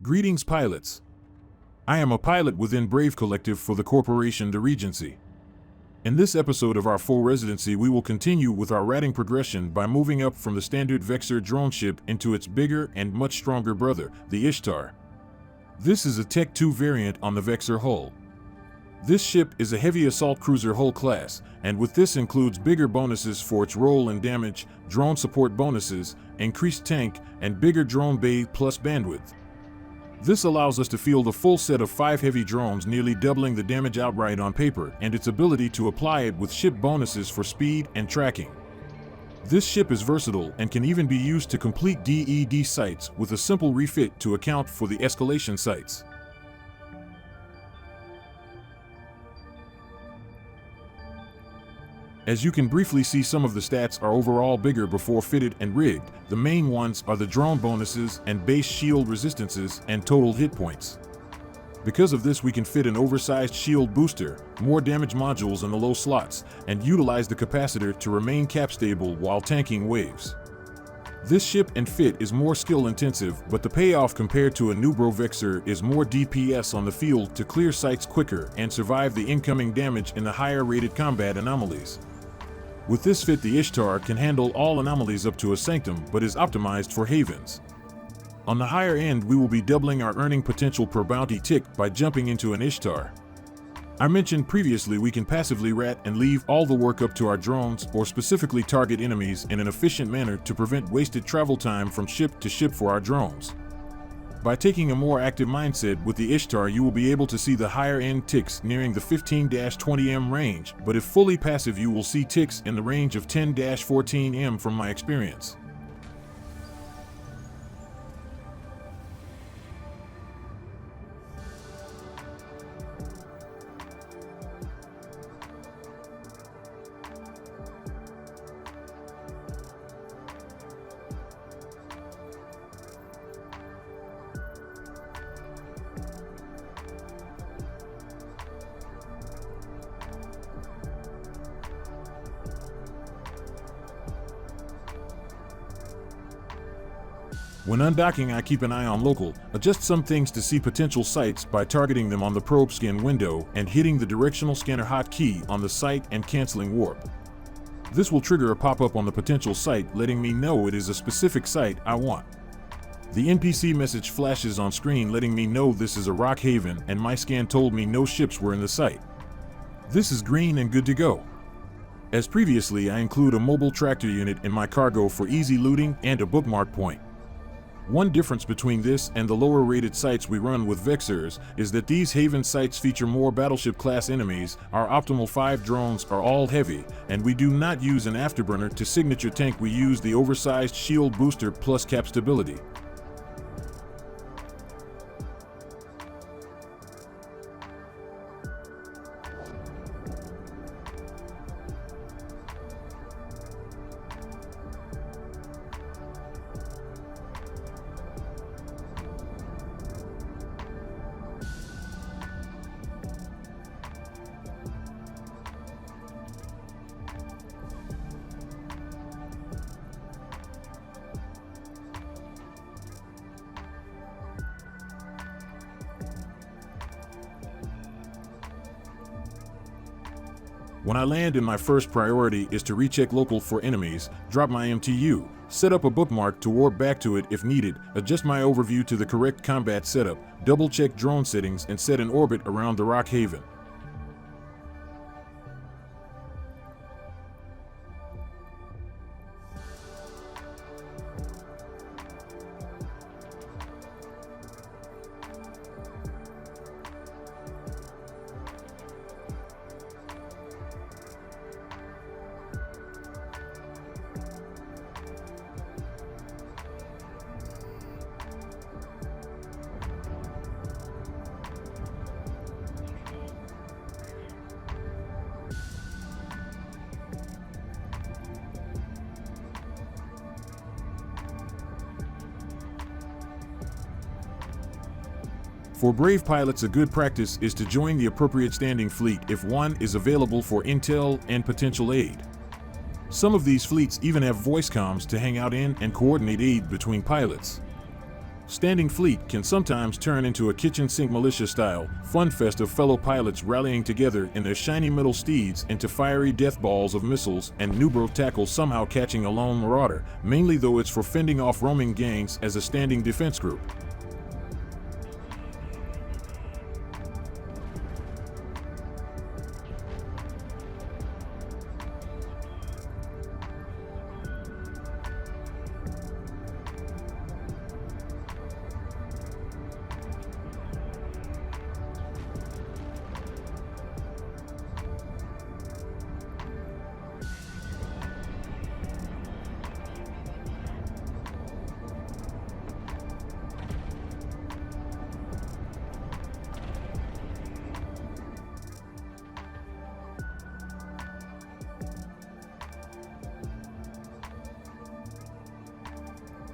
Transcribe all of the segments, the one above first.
Greetings, pilots. I am a pilot within Brave Collective for the corporation The Regency. In this episode of our full residency, we will continue with our ratting progression by moving up from the standard Vexor drone ship into its bigger and much stronger brother, the Ishtar. This is a Tech 2 variant on the Vexor hull. This ship is a heavy assault cruiser hull class, and with this includes bigger bonuses for its roll and damage, drone support bonuses, increased tank, and bigger drone bay plus bandwidth. This allows us to field a full set of 5 heavy drones, nearly doubling the damage outright on paper, and its ability to apply it with ship bonuses for speed and tracking. This ship is versatile and can even be used to complete DED sites with a simple refit to account for the escalation sites. As you can briefly see, some of the stats are overall bigger before fitted and rigged. The main ones are the drone bonuses and base shield resistances and total hit points. Because of this, we can fit an oversized shield booster, more damage modules in the low slots, and utilize the capacitor to remain cap stable while tanking waves. This ship and fit is more skill intensive, but the payoff compared to a Nubro Vexor is more DPS on the field to clear sites quicker and survive the incoming damage in the higher rated combat anomalies. With this fit, the Ishtar can handle all anomalies up to a sanctum, but is optimized for havens. On the higher end, we will be doubling our earning potential per bounty tick by jumping into an Ishtar. I mentioned previously we can passively rat and leave all the work up to our drones, or specifically target enemies in an efficient manner to prevent wasted travel time from ship to ship for our drones. By taking a more active mindset with the Ishtar, you will be able to see the higher end ticks nearing the 15-20M range, but if fully passive, you will see ticks in the range of 10-14M from my experience. When undocking, I keep an eye on local, adjust some things to see potential sites by targeting them on the probe scan window and hitting the directional scanner hotkey on the site and canceling warp. This will trigger a pop-up on the potential site letting me know it is a specific site I want. The NPC message flashes on screen letting me know this is a rock haven, and my scan told me no ships were in the site. This is green and good to go. As previously, I include a mobile tractor unit in my cargo for easy looting and a bookmark point. One difference between this and the lower rated sites we run with Vexors is that these haven sites feature more battleship class enemies. Our optimal 5 drones are all heavy, and we do not use an afterburner to signature tank. We use the oversized shield booster plus cap stability. When I land, in my first priority is to recheck local for enemies, drop my MTU, set up a bookmark to warp back to it if needed, adjust my overview to the correct combat setup, double check drone settings, and set an orbit around the rock haven. For brave pilots, a good practice is to join the appropriate standing fleet if one is available for intel and potential aid. Some of these fleets even have voice comms to hang out in and coordinate aid between pilots. Standing Fleet can sometimes turn into a kitchen sink militia-style fun fest of fellow pilots rallying together in their shiny metal steeds into fiery death balls of missiles and Nubro tackles somehow catching a lone marauder, mainly though it's for fending off roaming gangs as a standing defense group.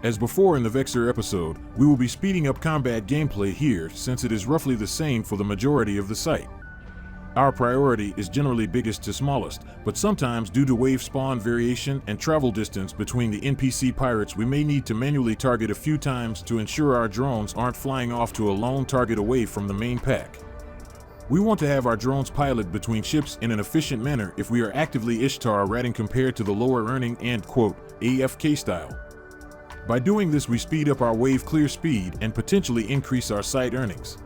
As before in the Vexor episode, we will be speeding up combat gameplay here since it is roughly the same for the majority of the site. Our priority is generally biggest to smallest, but sometimes due to wave spawn variation and travel distance between the NPC pirates we may need to manually target a few times to ensure our drones aren't flying off to a lone target away from the main pack. We want to have our drones pilot between ships in an efficient manner if we are actively Ishtar ratting compared to the lower earning and quote, AFK style. By doing this we speed up our wave clear speed and potentially increase our site earnings.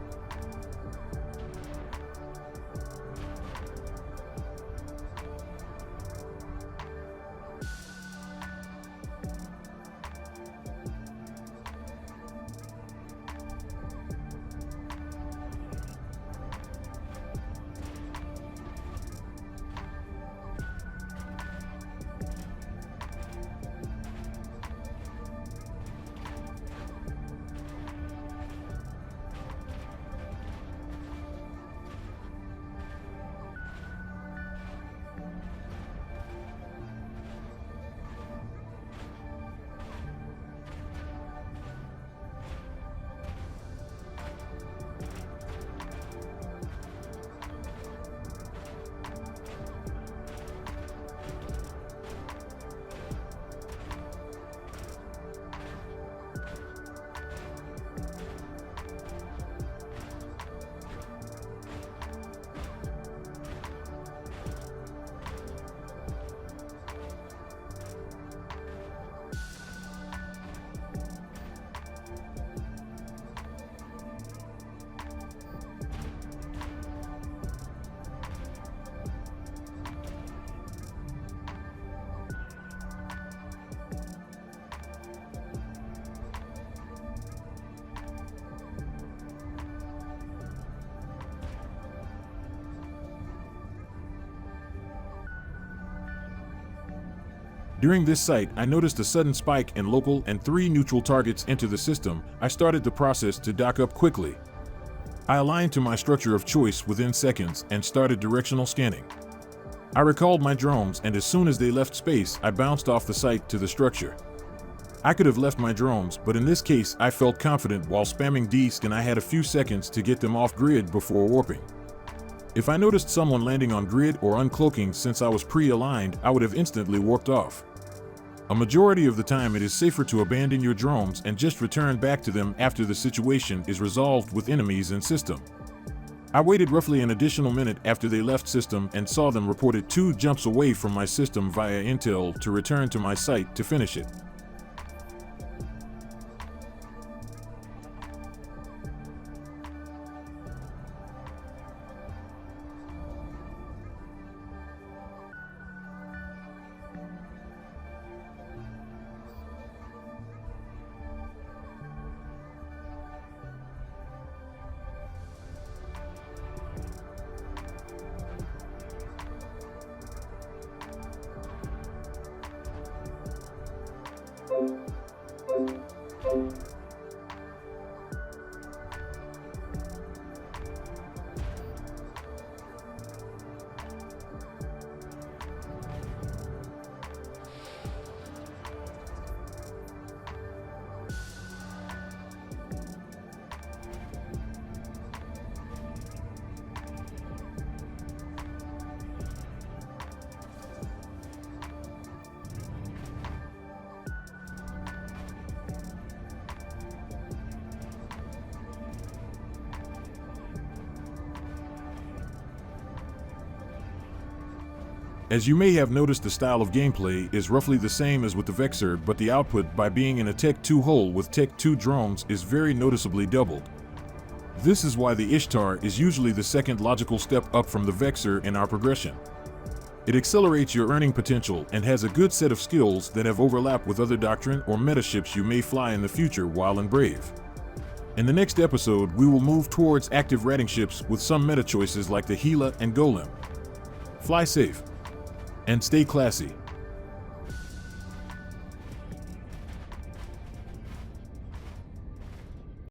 During this site, I noticed a sudden spike in local and 3 neutral targets enter the system. I started the process to dock up quickly. I aligned to my structure of choice within seconds and started directional scanning. I recalled my drones and as soon as they left space, I bounced off the site to the structure. I could have left my drones, but in this case, I felt confident while spamming D-Sc and I had a few seconds to get them off grid before warping. If I noticed someone landing on grid or uncloaking since I was pre-aligned, I would have instantly warped off. A majority of the time it is safer to abandon your drones and just return back to them after the situation is resolved with enemies in system. I waited roughly an additional minute after they left system and saw them reported 2 jumps away from my system via intel to return to my site to finish it. As you may have noticed, the style of gameplay is roughly the same as with the Vexor, but the output, by being in a Tech 2 hull with Tech 2 drones, is very noticeably doubled. This is why the Ishtar is usually the second logical step up from the Vexor in our progression. It accelerates your earning potential and has a good set of skills that have overlap with other doctrine or meta ships you may fly in the future while in Brave. In the next episode, we will move towards active ratting ships with some meta choices like the Gila and Golem. Fly safe and stay classy.